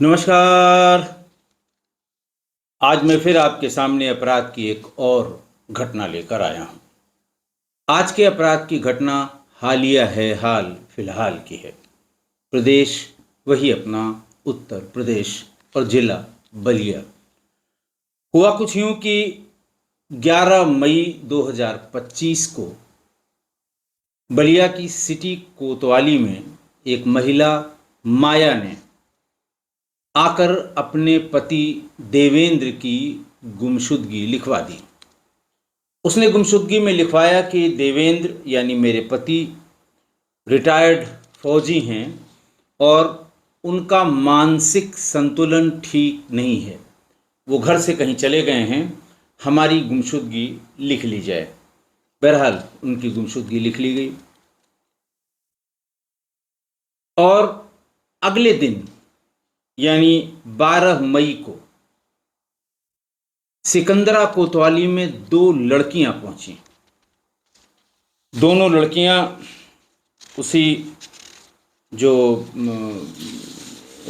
नमस्कार। आज मैं फिर आपके सामने अपराध की एक और घटना लेकर आया हूं। आज के अपराध की घटना हालिया है, हाल फिलहाल की है। प्रदेश वही अपना उत्तर प्रदेश और जिला बलिया। हुआ कुछ यूं कि 11 मई 2025 को बलिया की सिटी कोतवाली में एक महिला माया ने आकर अपने पति देवेंद्र की गुमशुदगी लिखवा दी। उसने गुमशुदगी में लिखवाया कि देवेंद्र यानी मेरे पति रिटायर्ड फौजी हैं और उनका मानसिक संतुलन ठीक नहीं है, वो घर से कहीं चले गए हैं, हमारी गुमशुदगी लिख ली जाए। बहरहाल उनकी गुमशुदगी लिख ली गई और अगले दिन यानी 12 मई को सिकंदरा कोतवाली में दो लड़कियां पहुंची। दोनों लड़कियां उसी जो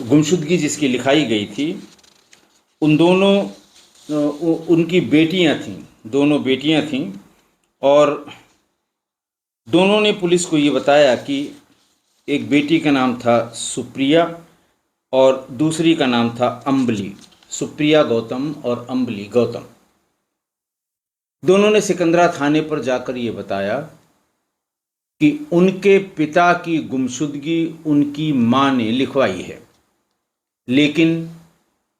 गुमशुदगी जिसकी लिखाई गई थी, उन दोनों उनकी बेटियां थीं, दोनों बेटियां थीं और दोनों ने पुलिस को ये बताया कि एक बेटी का नाम था सुप्रिया और दूसरी का नाम था अंबली। सुप्रिया गौतम और अंबली गौतम। दोनों ने सिकंदरा थाने पर जाकर ये बताया कि उनके पिता की गुमशुदगी उनकी मां ने लिखवाई है, लेकिन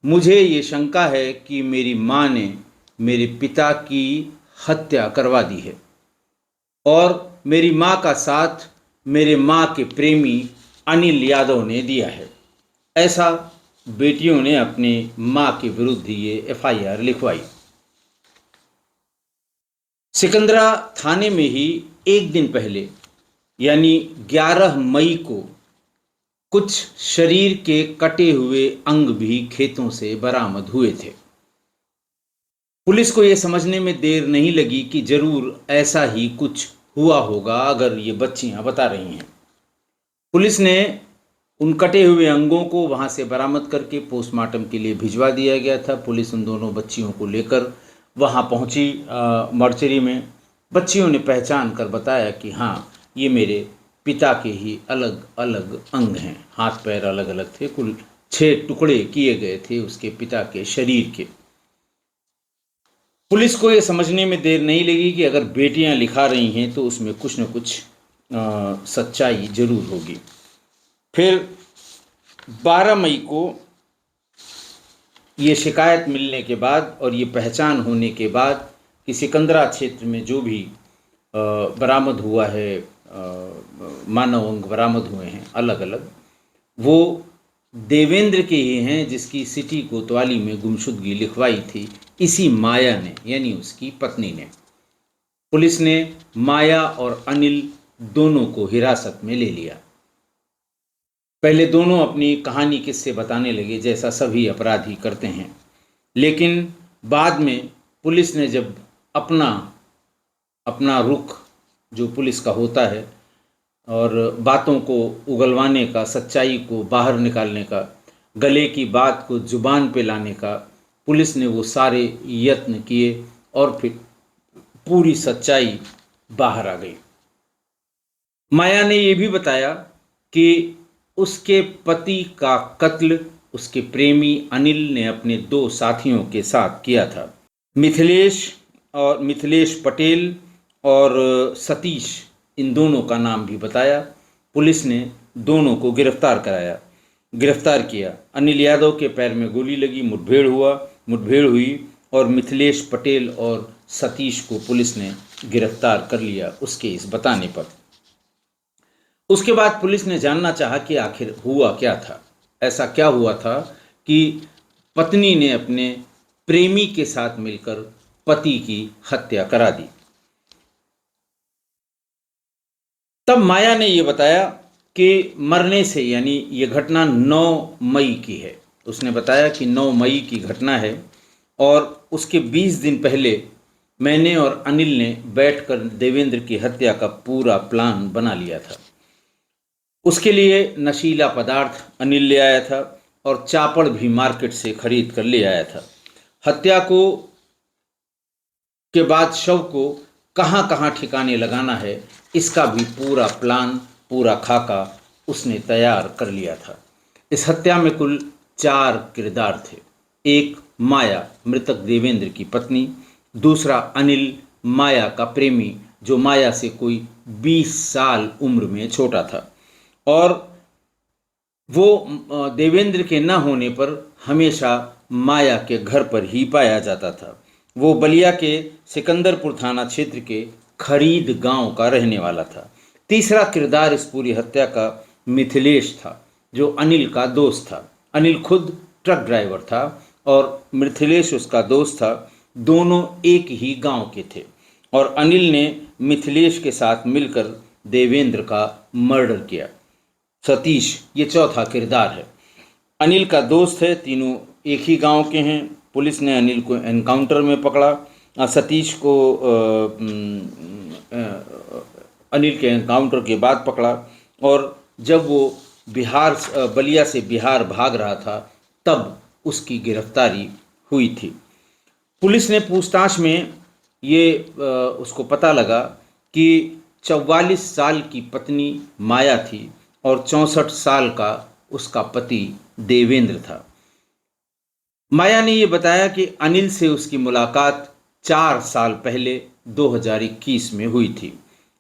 मुझे ये शंका है कि मेरी मां ने मेरे पिता की हत्या करवा दी है और मेरी मां का साथ मेरे मां के प्रेमी अनिल यादव ने दिया है। ऐसा बेटियों ने अपनी मां के विरुद्ध ये एफआईआर लिखवाई। सिकंदरा थाने में ही एक दिन पहले यानी 11 मई को कुछ शरीर के कटे हुए अंग भी खेतों से बरामद हुए थे। पुलिस को यह समझने में देर नहीं लगी कि जरूर ऐसा ही कुछ हुआ होगा अगर ये बच्चियां बता रही हैं। पुलिस ने उन कटे हुए अंगों को वहां से बरामद करके पोस्टमार्टम के लिए भिजवा दिया गया था। पुलिस उन दोनों बच्चियों को लेकर वहां पहुंची मर्चरी में। बच्चियों ने पहचान कर बताया कि हाँ, ये मेरे पिता के ही अलग अलग अंग हैं। हाथ पैर अलग अलग थे, कुल 6 टुकड़े किए गए थे उसके पिता के शरीर के। पुलिस को ये समझने में देर नहीं लगी कि अगर बेटियां लिखा रही हैं तो उसमें कुछ न कुछ सच्चाई जरूर होगी। फिर 12 मई को ये शिकायत मिलने के बाद और ये पहचान होने के बाद कि सिकंदरा क्षेत्र में जो भी बरामद हुआ है, मानव अंग बरामद हुए हैं अलग अलग, वो देवेंद्र के ही हैं जिसकी सिटी कोतवाली में गुमशुदगी लिखवाई थी इसी माया ने, यानी उसकी पत्नी ने। पुलिस ने माया और अनिल दोनों को हिरासत में ले लिया। पहले दोनों अपनी कहानी किस्से बताने लगे जैसा सभी अपराधी करते हैं, लेकिन बाद में पुलिस ने जब अपना रुख जो पुलिस का होता है और बातों को उगलवाने का, सच्चाई को बाहर निकालने का, गले की बात को जुबान पे लाने का, पुलिस ने वो सारे यत्न किए और फिर पूरी सच्चाई बाहर आ गई। माया ने ये भी बताया कि उसके पति का कत्ल उसके प्रेमी अनिल ने अपने 2 साथियों के साथ किया था। मिथिलेश पटेल और सतीश, इन दोनों का नाम भी बताया। पुलिस ने दोनों को गिरफ्तार किया। अनिल यादव के पैर में गोली लगी, मुठभेड़ हुई और मिथिलेश पटेल और सतीश को पुलिस ने गिरफ्तार कर लिया उसके इस बताने पर। उसके बाद पुलिस ने जानना चाहा कि आखिर हुआ क्या था। ऐसा क्या हुआ था कि पत्नी ने अपने प्रेमी के साथ मिलकर पति की हत्या करा दी। तब माया ने यह बताया कि मरने से, यानी ये घटना 9 मई की है। उसने बताया कि 9 मई की घटना है और उसके 20 दिन पहले मैंने और अनिल ने बैठकर देवेंद्र की हत्या का पूरा प्लान बना लिया था। उसके लिए नशीला पदार्थ अनिल ले आया था और चापड़ भी मार्केट से खरीद कर ले आया था। हत्या को के बाद शव को कहाँ कहाँ ठिकाने लगाना है, इसका भी पूरा प्लान, पूरा खाका उसने तैयार कर लिया था। इस हत्या में कुल 4 किरदार थे। एक माया, मृतक देवेंद्र की पत्नी। दूसरा अनिल, माया का प्रेमी, जो माया से कोई 20 साल उम्र में छोटा था और वो देवेंद्र के न होने पर हमेशा माया के घर पर ही पाया जाता था। वो बलिया के सिकंदरपुर थाना क्षेत्र के खरीद गांव का रहने वाला था। तीसरा किरदार इस पूरी हत्या का मिथिलेश था, जो अनिल का दोस्त था। अनिल खुद ट्रक ड्राइवर था और मिथिलेश उसका दोस्त था। दोनों एक ही गांव के थे और अनिल ने मिथिलेश के साथ मिलकर देवेंद्र का मर्डर किया। सतीश ये चौथा किरदार है। अनिल का दोस्त है, तीनों एक ही गांव के हैं। पुलिस ने अनिल को एनकाउंटर में पकड़ा। सतीश को अनिल के एनकाउंटर के बाद पकड़ा और जब वो बलिया से बिहार भाग रहा था तब उसकी गिरफ्तारी हुई थी। पुलिस ने पूछताछ में ये उसको पता लगा कि 44 साल की पत्नी माया थी और 64 साल का उसका पति देवेंद्र था। माया ने यह बताया कि अनिल से उसकी मुलाकात 4 साल पहले 2021 में हुई थी।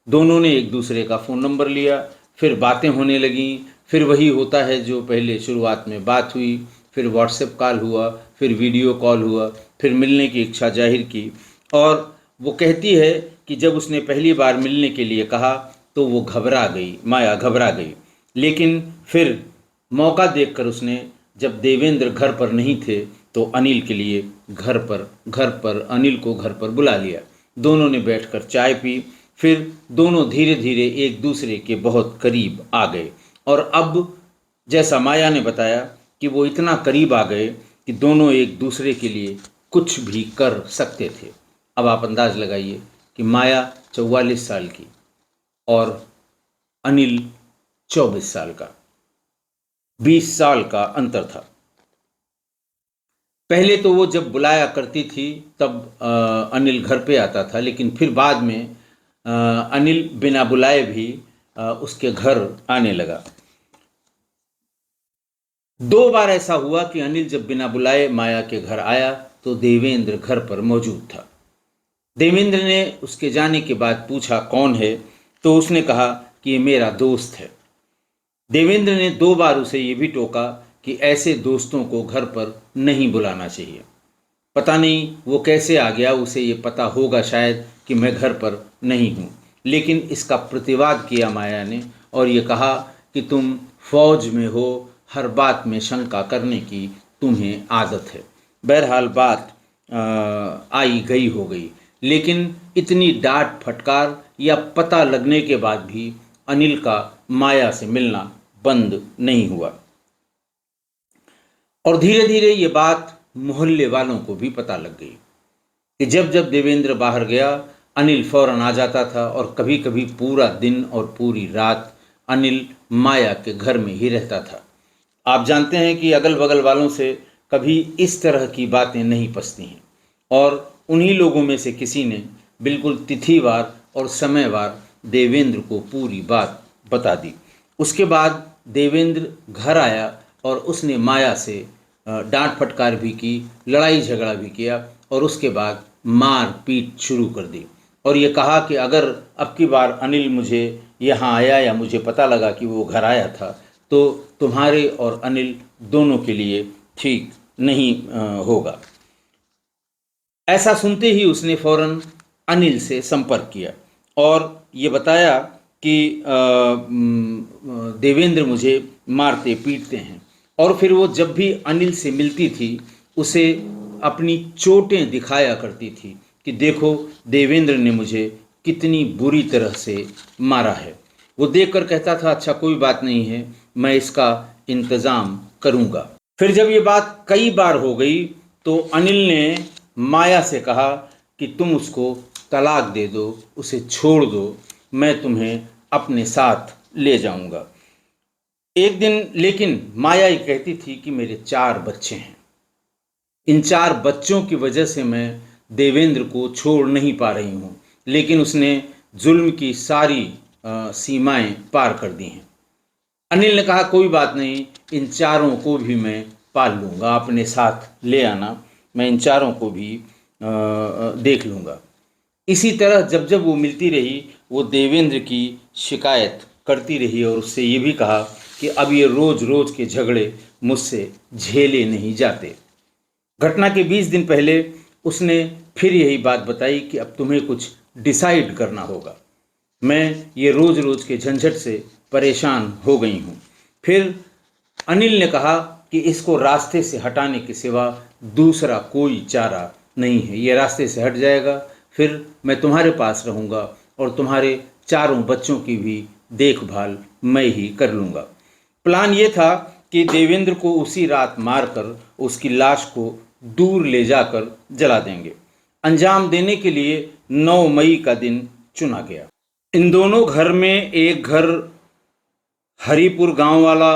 दोनों ने एक दूसरे का फ़ोन नंबर लिया, फिर बातें होने लगीं। फिर वही होता है जो पहले शुरुआत में बात हुई, फिर व्हाट्सएप कॉल हुआ, फिर वीडियो कॉल हुआ, फिर मिलने की इच्छा जाहिर की। और वो कहती है कि जब उसने पहली बार मिलने के लिए कहा तो वो घबरा गई, माया घबरा गई। लेकिन फिर मौका देखकर उसने, जब देवेंद्र घर पर नहीं थे तो अनिल के लिए घर पर अनिल को घर पर बुला लिया। दोनों ने बैठकर चाय पी। फिर दोनों धीरे धीरे एक दूसरे के बहुत करीब आ गए और अब जैसा माया ने बताया कि वो इतना करीब आ गए कि दोनों एक दूसरे के लिए कुछ भी कर सकते थे। अब आप अंदाज लगाइए कि माया 44 साल की और अनिल 24 साल का, 20 साल का अंतर था। पहले तो वो जब बुलाया करती थी तब अनिल घर पे आता था, लेकिन फिर बाद में अनिल बिना बुलाए भी उसके घर आने लगा। 2 बार ऐसा हुआ कि अनिल जब बिना बुलाए माया के घर आया तो देवेंद्र घर पर मौजूद था। देवेंद्र ने उसके जाने के बाद पूछा कौन है, तो उसने कहा कि ये मेरा दोस्त है। देवेंद्र ने 2 बार उसे ये भी टोका कि ऐसे दोस्तों को घर पर नहीं बुलाना चाहिए। पता नहीं वो कैसे आ गया, उसे ये पता होगा शायद कि मैं घर पर नहीं हूँ, लेकिन इसका प्रतिवाद किया माया ने और ये कहा कि तुम फौज में हो, हर बात में शंका करने की तुम्हें आदत है। बहरहाल बात आई गई हो गई, लेकिन इतनी डांट फटकार या पता लगने के बाद भी अनिल का माया से मिलना बंद नहीं हुआ। और धीरे धीरे ये बात मोहल्ले वालों को भी पता लग गई कि जब जब देवेंद्र बाहर गया अनिल फौरन आ जाता था और कभी कभी पूरा दिन और पूरी रात अनिल माया के घर में ही रहता था। आप जानते हैं कि अगल बगल वालों से कभी इस तरह की बातें नहीं पसती हैं और उन्हीं लोगों में से किसी ने बिल्कुल तिथिवार और समयवार देवेंद्र को पूरी बात बता दी। उसके बाद देवेंद्र घर आया और उसने माया से डांट फटकार भी की, लड़ाई झगड़ा भी किया और उसके बाद मार पीट शुरू कर दी और ये कहा कि अगर अब की बार अनिल मुझे यहाँ आया या मुझे पता लगा कि वो घर आया था तो तुम्हारे और अनिल दोनों के लिए ठीक नहीं होगा। ऐसा सुनते ही उसने फौरन अनिल से संपर्क किया और ये बताया कि देवेंद्र मुझे मारते पीटते हैं। और फिर वो जब भी अनिल से मिलती थी उसे अपनी चोटें दिखाया करती थी कि देखो देवेंद्र ने मुझे कितनी बुरी तरह से मारा है। वो देखकर कहता था अच्छा कोई बात नहीं है, मैं इसका इंतज़ाम करूँगा। फिर जब ये बात कई बार हो गई तो अनिल ने माया से कहा कि तुम उसको तलाक दे दो, उसे छोड़ दो, मैं तुम्हें अपने साथ ले जाऊंगा। एक दिन लेकिन माया ये कहती थी कि मेरे 4 बच्चे हैं, इन 4 बच्चों की वजह से मैं देवेंद्र को छोड़ नहीं पा रही हूँ, लेकिन उसने जुल्म की सारी सीमाएं पार कर दी हैं। अनिल ने कहा कोई बात नहीं, इन चारों को भी मैं पाल लूँगा, अपने साथ ले आना, मैं इन चारों को भी देख लूँगा। इसी तरह जब जब वो मिलती रही वो देवेंद्र की शिकायत करती रही और उससे ये भी कहा कि अब ये रोज़ रोज़ के झगड़े मुझसे झेले नहीं जाते। घटना के 20 दिन पहले उसने फिर यही बात बताई कि अब तुम्हें कुछ डिसाइड करना होगा, मैं ये रोज़ रोज़ के झंझट से परेशान हो गई हूँ। फिर अनिल ने कहा कि इसको रास्ते से हटाने के सिवा दूसरा कोई चारा नहीं है, ये रास्ते से हट जाएगा, फिर मैं तुम्हारे पास रहूँगा और तुम्हारे चारों बच्चों की भी देखभाल मैं ही कर लूँगा। प्लान ये था कि देवेंद्र को उसी रात मारकर उसकी लाश को दूर ले जाकर जला देंगे। अंजाम देने के लिए 9 मई का दिन चुना गया। इन दोनों घर में एक घर हरिपुर गांव वाला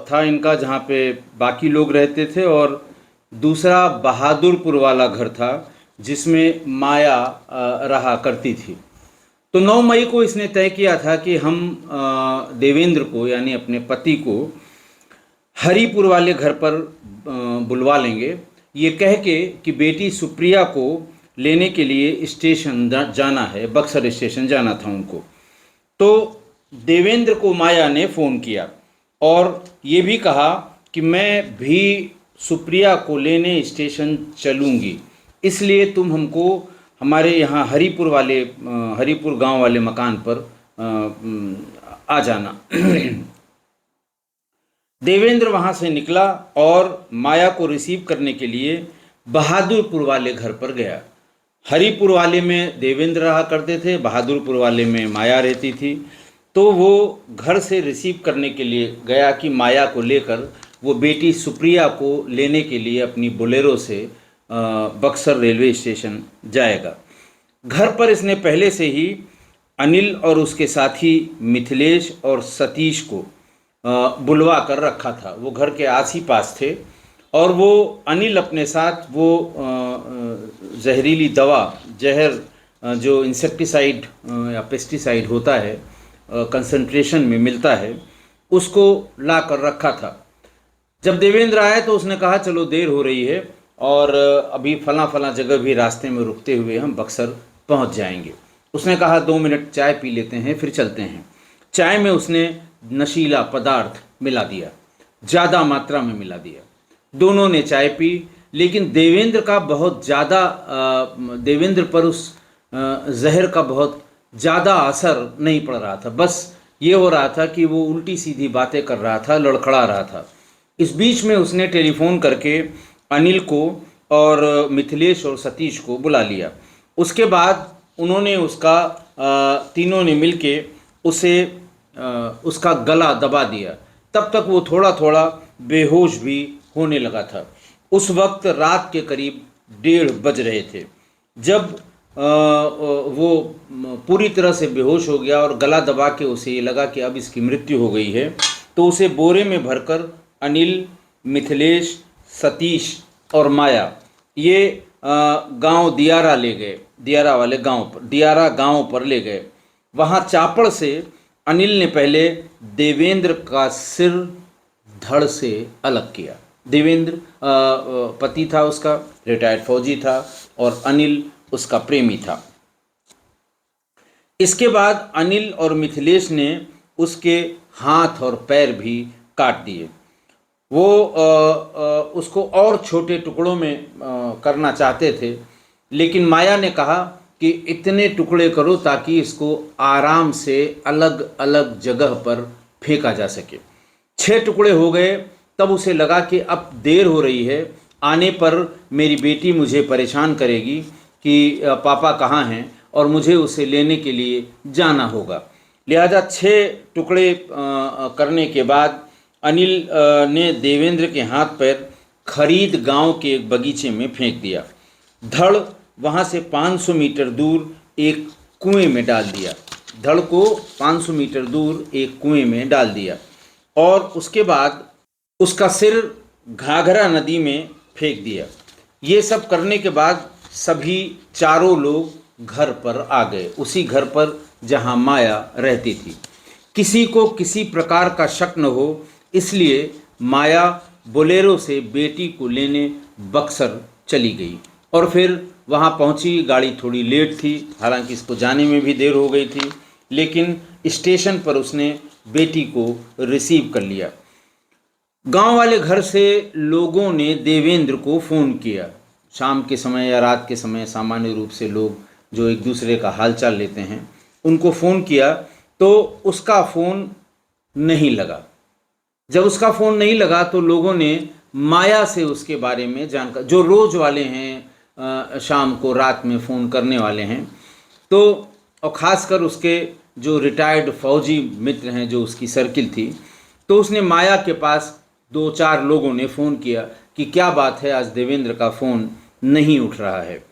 था इनका, जहाँ पे बाकी लोग रहते थे, और दूसरा बहादुरपुर वाला घर था जिसमें माया रहा करती थी। तो 9 मई को इसने तय किया था कि हम देवेंद्र को यानी अपने पति को हरिपुर वाले घर पर बुलवा लेंगे, ये कह के कि बेटी सुप्रिया को लेने के लिए स्टेशन जाना है, बक्सर स्टेशन जाना था उनको। तो देवेंद्र को माया ने फ़ोन किया और ये भी कहा कि मैं भी सुप्रिया को लेने स्टेशन चलूँगी, इसलिए तुम हमको हमारे यहाँ हरिपुर गांव वाले मकान पर आ जाना। देवेंद्र वहाँ से निकला और माया को रिसीव करने के लिए बहादुरपुर वाले घर पर गया। हरिपुर वाले में देवेंद्र रहा करते थे, बहादुरपुर वाले में माया रहती थी। तो वो घर से रिसीव करने के लिए गया कि माया को लेकर वो बेटी सुप्रिया को लेने के लिए अपनी बोलेरो से बक्सर रेलवे स्टेशन जाएगा। घर पर इसने पहले से ही अनिल और उसके साथी मिथिलेश और सतीश को बुलवा कर रखा था। वो घर के आस ही पास थे और वो अनिल अपने साथ वो जहरीली दवा, जहर जो इंसेक्टिसाइड या पेस्टिसाइड होता है, कंसंट्रेशन में मिलता है, उसको ला कर रखा था। जब देवेंद्र आया तो उसने कहा चलो देर हो रही है और अभी फला जगह भी रास्ते में रुकते हुए हम बक्सर पहुंच जाएंगे। उसने कहा 2 मिनट चाय पी लेते हैं फिर चलते हैं। चाय में उसने नशीला पदार्थ मिला दिया, ज़्यादा मात्रा में मिला दिया। दोनों ने चाय पी, लेकिन देवेंद्र पर उस जहर का बहुत ज़्यादा असर नहीं पड़ रहा था। बस ये हो रहा था कि वो उल्टी सीधी बातें कर रहा था, लड़खड़ा रहा था। इस बीच में उसने टेलीफोन करके अनिल को और मिथिलेश और सतीश को बुला लिया। उसके बाद उन्होंने तीनों ने मिलके उसका गला दबा दिया। तब तक वो थोड़ा थोड़ा बेहोश भी होने लगा था। उस वक्त रात के करीब 1:30 बज रहे थे। जब वो पूरी तरह से बेहोश हो गया और गला दबा के उसे ये लगा कि अब इसकी मृत्यु हो गई है, तो उसे बोरे में भरकर अनिल, मिथिलेश, सतीश और माया ये गांव दियारा ले गए, दियारा गांव पर ले गए। वहाँ चापड़ से अनिल ने पहले देवेंद्र का सिर धड़ से अलग किया। देवेंद्र पति था उसका, रिटायर्ड फौजी था, और अनिल उसका प्रेमी था। इसके बाद अनिल और मिथिलेश ने उसके हाथ और पैर भी काट दिए। वो उसको और छोटे टुकड़ों में करना चाहते थे, लेकिन माया ने कहा कि इतने टुकड़े करो ताकि इसको आराम से अलग अलग जगह पर फेंका जा सके। 6 टुकड़े हो गए। तब उसे लगा कि अब देर हो रही है, आने पर मेरी बेटी मुझे परेशान करेगी कि पापा कहाँ हैं और मुझे उसे लेने के लिए जाना होगा। लिहाजा 6 टुकड़े करने के बाद अनिल ने देवेंद्र के हाथ पैर खरीद गांव के एक बगीचे में फेंक दिया। धड़ वहां से 500 मीटर दूर एक कुएं में डाल दिया। धड़ को 500 मीटर दूर एक कुएं में डाल दिया। और उसके बाद उसका सिर घाघरा नदी में फेंक दिया। ये सब करने के बाद सभी चारों लोग घर पर आ गए, उसी घर पर जहाँ माया रहती थी। किसी को किसी प्रकार का शक न हो, इसलिए माया बोलेरो से बेटी को लेने बक्सर चली गई और फिर वहाँ पहुँची। गाड़ी थोड़ी लेट थी, हालांकि इसको जाने में भी देर हो गई थी, लेकिन स्टेशन पर उसने बेटी को रिसीव कर लिया। गांव वाले घर से लोगों ने देवेंद्र को फ़ोन किया। शाम के समय या रात के समय सामान्य रूप से लोग जो एक दूसरे का हालचाल लेते हैं, उनको फ़ोन किया तो उसका फ़ोन नहीं लगा। जब उसका फ़ोन नहीं लगा तो लोगों ने माया से उसके बारे में जानकर, जो रोज़ वाले हैं शाम को रात में फ़ोन करने वाले हैं, तो और ख़ासकर उसके जो रिटायर्ड फौजी मित्र हैं, जो उसकी सर्किल थी, तो उसने माया के पास 2-4 लोगों ने फ़ोन किया कि क्या बात है, आज देवेंद्र का फ़ोन नहीं उठ रहा है।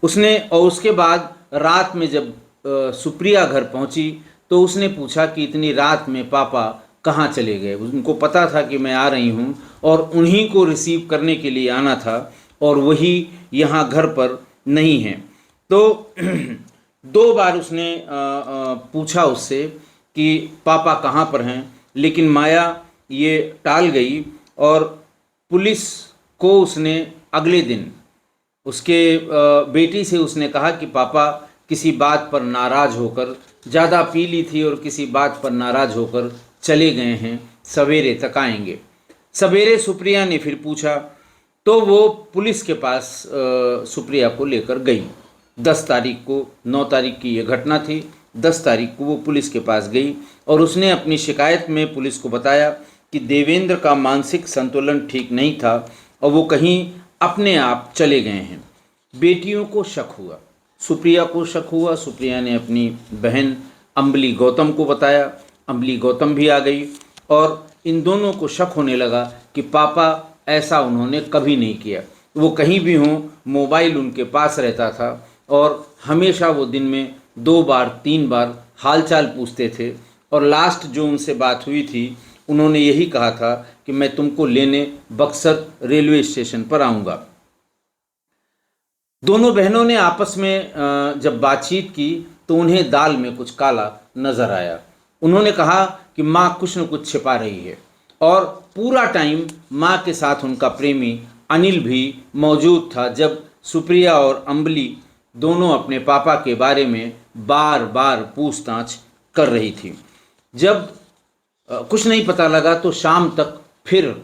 उसने और उसके बाद रात में जब सुप्रिया घर पहुंची तो उसने पूछा कि इतनी रात में पापा कहाँ चले गए। उनको पता था कि मैं आ रही हूँ और उन्हीं को रिसीव करने के लिए आना था और वही यहाँ घर पर नहीं हैं। तो 2 बार उसने पूछा उससे कि पापा कहाँ पर हैं, लेकिन माया ये टाल गई और पुलिस को उसने अगले दिन उसके बेटी से उसने कहा कि पापा किसी बात पर नाराज़ होकर, ज़्यादा पी ली थी और किसी बात पर नाराज़ होकर चले गए हैं, सवेरे तक आएंगे। सवेरे सुप्रिया ने फिर पूछा तो वो पुलिस के पास सुप्रिया को लेकर गई। 10 तारीख को, 9 तारीख की ये घटना थी, 10 तारीख को वो पुलिस के पास गई और उसने अपनी शिकायत में पुलिस को बताया कि देवेंद्र का मानसिक संतुलन ठीक नहीं था और वो कहीं अपने आप चले गए हैं। बेटियों को शक हुआ, सुप्रिया को शक हुआ। सुप्रिया ने अपनी बहन अम्बली गौतम को बताया, अम्बली गौतम भी आ गई और इन दोनों को शक होने लगा कि पापा ऐसा उन्होंने कभी नहीं किया। वो कहीं भी हों, मोबाइल उनके पास रहता था और हमेशा वो दिन में 2 बार 3 बार हालचाल पूछते थे और लास्ट जो उनसे बात हुई थी, उन्होंने यही कहा था कि मैं तुमको लेने बक्सर रेलवे स्टेशन पर आऊँगा। दोनों बहनों ने आपस में जब बातचीत की तो उन्हें दाल में कुछ काला नज़र आया। उन्होंने कहा कि माँ कुछ न कुछ छिपा रही है और पूरा टाइम माँ के साथ उनका प्रेमी अनिल भी मौजूद था जब सुप्रिया और अम्बली दोनों अपने पापा के बारे में बार बार पूछताछ कर रही थी। जब कुछ नहीं पता लगा तो शाम तक फिर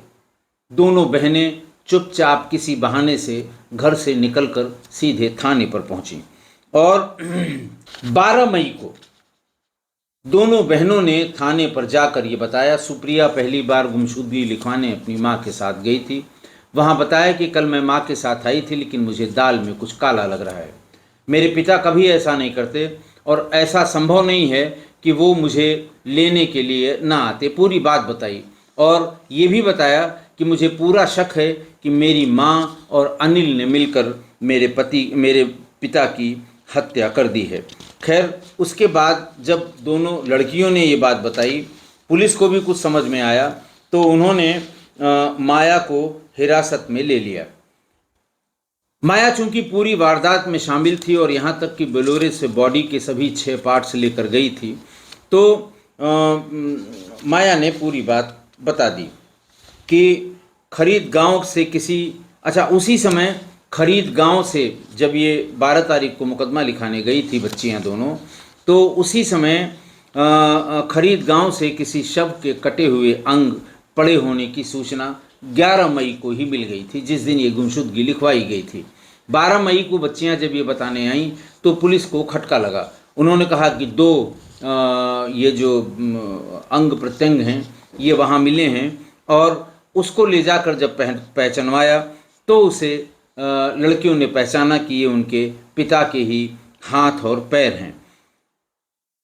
दोनों बहनें चुपचाप किसी बहाने से घर से निकलकर सीधे थाने पर पहुंची और 12 मई को दोनों बहनों ने थाने पर जाकर ये बताया। सुप्रिया पहली बार गुमशुदगी लिखवाने अपनी माँ के साथ गई थी। वहाँ बताया कि कल मैं माँ के साथ आई थी, लेकिन मुझे दाल में कुछ काला लग रहा है। मेरे पिता कभी ऐसा नहीं करते और ऐसा संभव नहीं है कि वो मुझे लेने के लिए ना आते। पूरी बात बताई और ये भी बताया कि मुझे पूरा शक है कि मेरी माँ और अनिल ने मिलकर मेरे पिता की हत्या कर दी है। खैर, उसके बाद जब दोनों लड़कियों ने ये बात बताई, पुलिस को भी कुछ समझ में आया तो उन्होंने माया को हिरासत में ले लिया। माया चूंकि पूरी वारदात में शामिल थी और यहाँ तक कि बोलेरो से बॉडी के सभी 6 पार्ट्स लेकर गई थी, तो माया ने पूरी बात बता दी कि खरीद गांव से उसी समय खरीद गांव से जब ये 12 तारीख को मुकदमा लिखाने गई थी बच्चियां दोनों, तो उसी समय खरीद गांव से किसी शव के कटे हुए अंग पड़े होने की सूचना 11 मई को ही मिल गई थी, जिस दिन ये गुमशुदगी लिखवाई गई थी। 12 मई को बच्चियां जब ये बताने आईं तो पुलिस को खटका लगा। उन्होंने कहा कि 2 ये जो अंग प्रत्यंग हैं ये वहाँ मिले हैं और उसको ले जाकर जब पहचानवाया तो उसे लड़कियों ने पहचाना कि ये उनके पिता के ही हाथ और पैर हैं।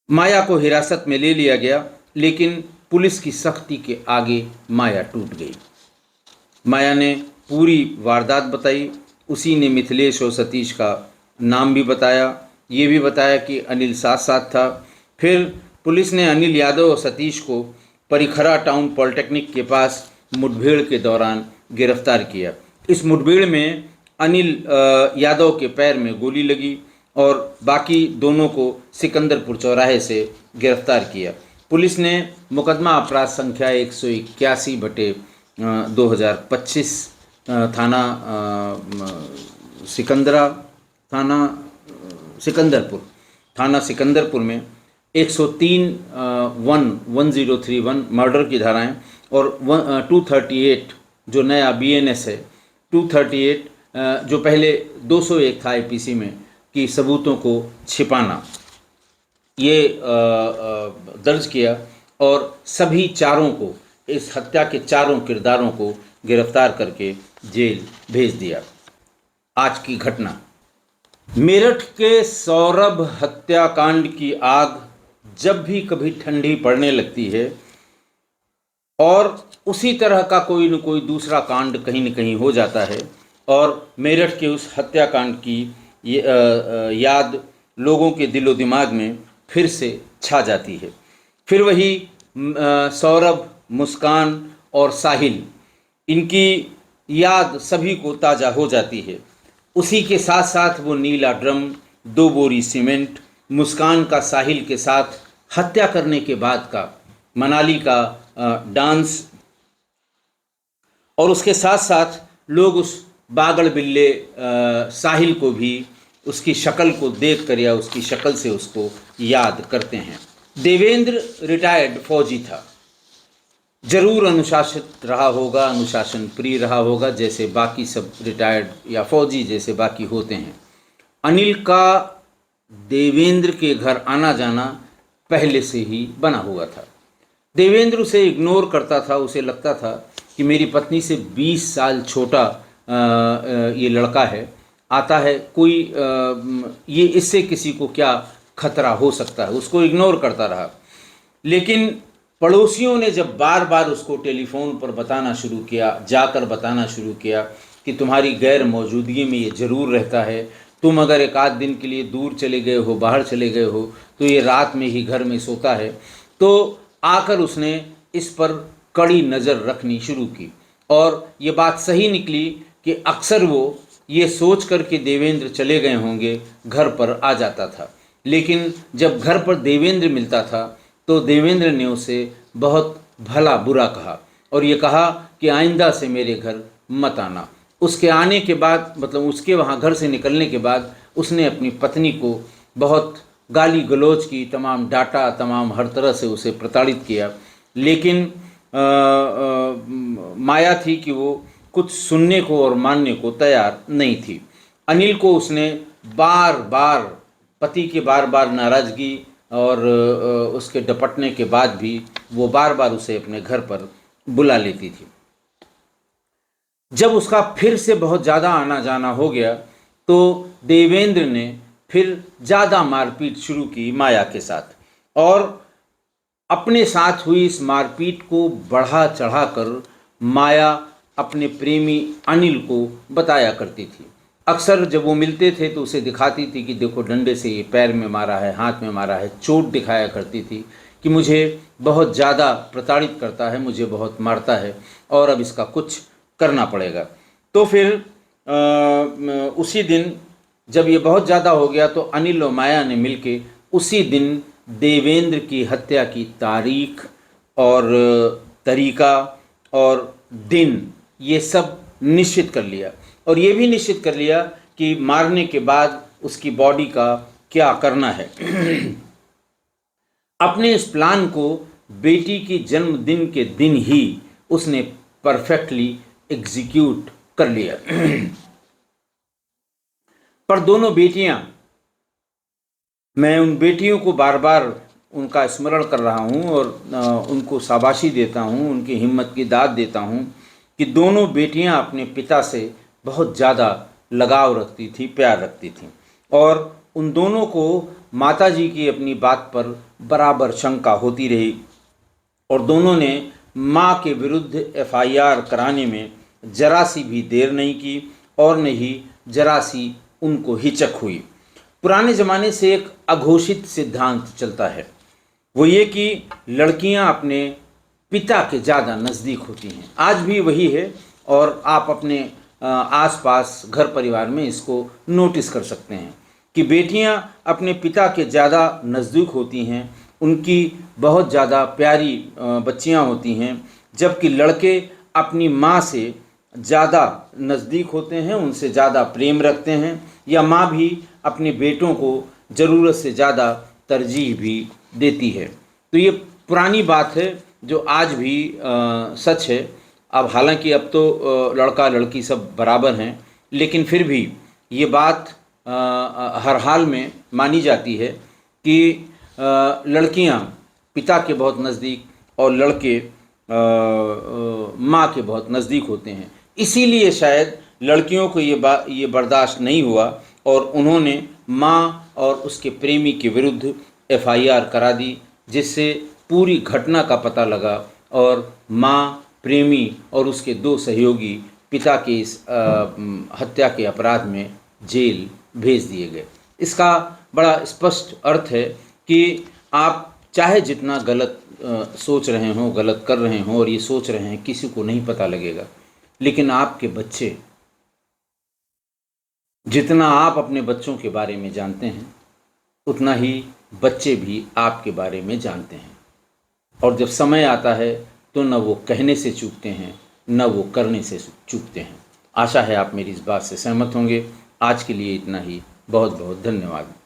माया को हिरासत में ले लिया गया, लेकिन पुलिस की सख्ती के आगे माया टूट गई। माया ने पूरी वारदात बताई। उसी ने मिथिलेश और सतीश का नाम भी बताया। ये भी बताया कि अनिल साथ साथ था। फिर पुलिस ने अनिल यादव और सतीश को परिखरा टाउन पॉलिटेक्निक के पास मुठभेड़ के दौरान गिरफ्तार किया। इस मुठभेड़ में अनिल यादव के पैर में गोली लगी और बाकी दोनों को सिकंदरपुर चौराहे से गिरफ्तार किया। पुलिस ने मुकदमा अपराध संख्या 181 बटे 2025 थाना सिकंदरपुर में 103 1031 मर्डर की धाराएं और 238 जो नया BNS है, 238 जो पहले 201 था IPC में कि सबूतों को छिपाना, ये दर्ज किया और सभी चारों को, इस हत्या के चारों किरदारों को गिरफ्तार करके जेल भेज दिया। आज की घटना, मेरठ के सौरभ हत्याकांड की आग जब भी कभी ठंडी पड़ने लगती है और उसी तरह का कोई न कोई दूसरा कांड कहीं न कहीं हो जाता है और मेरठ के उस हत्याकांड की याद लोगों के दिलो दिमाग में फिर से छा जाती है। फिर वही सौरभ, मुस्कान और साहिल, इनकी याद सभी को ताज़ा हो जाती है। उसी के साथ साथ वो नीला ड्रम, 2 बोरी सीमेंट, मुस्कान का साहिल के साथ हत्या करने के बाद का मनाली का डांस और उसके साथ साथ लोग उस बागड़ बिल्ले साहिल को भी उसकी शक्ल को देख कर या उसकी शक्ल से उसको याद करते हैं। देवेंद्र रिटायर्ड फौजी था, जरूर अनुशासित रहा होगा, अनुशासन प्रिय रहा होगा, जैसे बाकी सब रिटायर्ड या फौजी जैसे बाकी होते हैं। अनिल का देवेंद्र के घर आना जाना पहले से ही बना हुआ था। देवेंद्र उसे इग्नोर करता था, उसे लगता था कि मेरी पत्नी से 20 साल छोटा ये लड़का है, आता है कोई ये इससे किसी को क्या खतरा हो सकता है, उसको इग्नोर करता रहा। लेकिन पड़ोसियों ने जब बार बार उसको टेलीफोन पर बताना शुरू किया, जाकर बताना शुरू किया कि तुम्हारी गैर मौजूदगी में ये ज़रूर रहता है, तुम अगर एक आध दिन के लिए दूर चले गए हो, बाहर चले गए हो, तो ये रात में ही घर में सोता है, तो आकर उसने इस पर कड़ी नज़र रखनी शुरू की। और ये बात सही निकली कि अक्सर वो ये सोच कर कि देवेंद्र चले गए होंगे घर पर आ जाता था। लेकिन जब घर पर देवेंद्र मिलता था तो देवेंद्र ने उसे बहुत भला बुरा कहा और ये कहा कि आइंदा से मेरे घर मत आना। उसके आने के बाद, मतलब उसके वहाँ घर से निकलने के बाद, उसने अपनी पत्नी को बहुत गाली गलौज की, तमाम डांटा, तमाम हर तरह से उसे प्रताड़ित किया। लेकिन माया थी कि वो कुछ सुनने को और मानने को तैयार नहीं थी। अनिल को उसने बार बार, पति के बार बार नाराज़गी और उसके डपटने के बाद भी वो बार बार उसे अपने घर पर बुला लेती थी। जब उसका फिर से बहुत ज़्यादा आना जाना हो गया तो देवेंद्र ने फिर ज़्यादा मारपीट शुरू की माया के साथ और अपने साथ हुई इस मारपीट को बढ़ा चढ़ाकर माया अपने प्रेमी अनिल को बताया करती थी। अक्सर जब वो मिलते थे तो उसे दिखाती थी कि देखो डंडे से ये पैर में मारा है, हाथ में मारा है, चोट दिखाया करती थी कि मुझे बहुत ज़्यादा प्रताड़ित करता है, मुझे बहुत मारता है और अब इसका कुछ करना पड़ेगा। तो फिर उसी दिन जब ये बहुत ज़्यादा हो गया तो अनिल और माया ने मिलके उसी दिन देवेंद्र की हत्या की तारीख और तरीका और दिन ये सब निश्चित कर लिया और ये भी निश्चित कर लिया कि मारने के बाद उसकी बॉडी का क्या करना है। अपने इस प्लान को बेटी की जन्मदिन के दिन ही उसने परफेक्टली एग्जीक्यूट कर लिया। पर दोनों बेटियां, मैं उन बेटियों को बार बार उनका स्मरण कर रहा हूं और उनको शाबाशी देता हूं, उनकी हिम्मत की दाद देता हूं कि दोनों बेटियां अपने पिता से बहुत ज़्यादा लगाव रखती थी, प्यार रखती थीं और उन दोनों को माताजी की अपनी बात पर बराबर शंका होती रही और दोनों ने माँ के विरुद्ध FIR कराने में जरा सी भी देर नहीं की और न ही जरा सी उनको हिचक हुई। पुराने ज़माने से एक अघोषित सिद्धांत चलता है, वो ये कि लड़कियां अपने पिता के ज़्यादा नज़दीक होती हैं। आज भी वही है और आप अपने आसपास घर परिवार में इसको नोटिस कर सकते हैं कि बेटियां अपने पिता के ज़्यादा नज़दीक होती हैं, उनकी बहुत ज़्यादा प्यारी बच्चियां होती हैं, जबकि लड़के अपनी माँ से ज़्यादा नज़दीक होते हैं, उनसे ज़्यादा प्रेम रखते हैं, या माँ भी अपने बेटों को ज़रूरत से ज़्यादा तरजीह भी देती है। तो ये पुरानी बात है जो आज भी सच है। अब हालांकि अब तो लड़का लड़की सब बराबर हैं, लेकिन फिर भी ये बात हर हाल में मानी जाती है कि लड़कियां पिता के बहुत नज़दीक और लड़के माँ के बहुत नज़दीक होते हैं। इसीलिए शायद लड़कियों को ये बर्दाश्त नहीं हुआ और उन्होंने माँ और उसके प्रेमी के विरुद्ध FIR करा दी, जिससे पूरी घटना का पता लगा और माँ, प्रेमी और उसके 2 सहयोगी पिता के इस हत्या के अपराध में जेल भेज दिए गए। इसका बड़ा स्पष्ट अर्थ है कि आप चाहे जितना गलत सोच रहे हों, गलत कर रहे हों और ये सोच रहे हैं किसी को नहीं पता लगेगा, लेकिन आपके बच्चे, जितना आप अपने बच्चों के बारे में जानते हैं उतना ही बच्चे भी आपके बारे में जानते हैं। और जब समय आता है तो न वो कहने से चूकते हैं, न वो करने से चूकते हैं। आशा है आप मेरी इस बात से सहमत होंगे। आज के लिए इतना ही। बहुत बहुत धन्यवाद।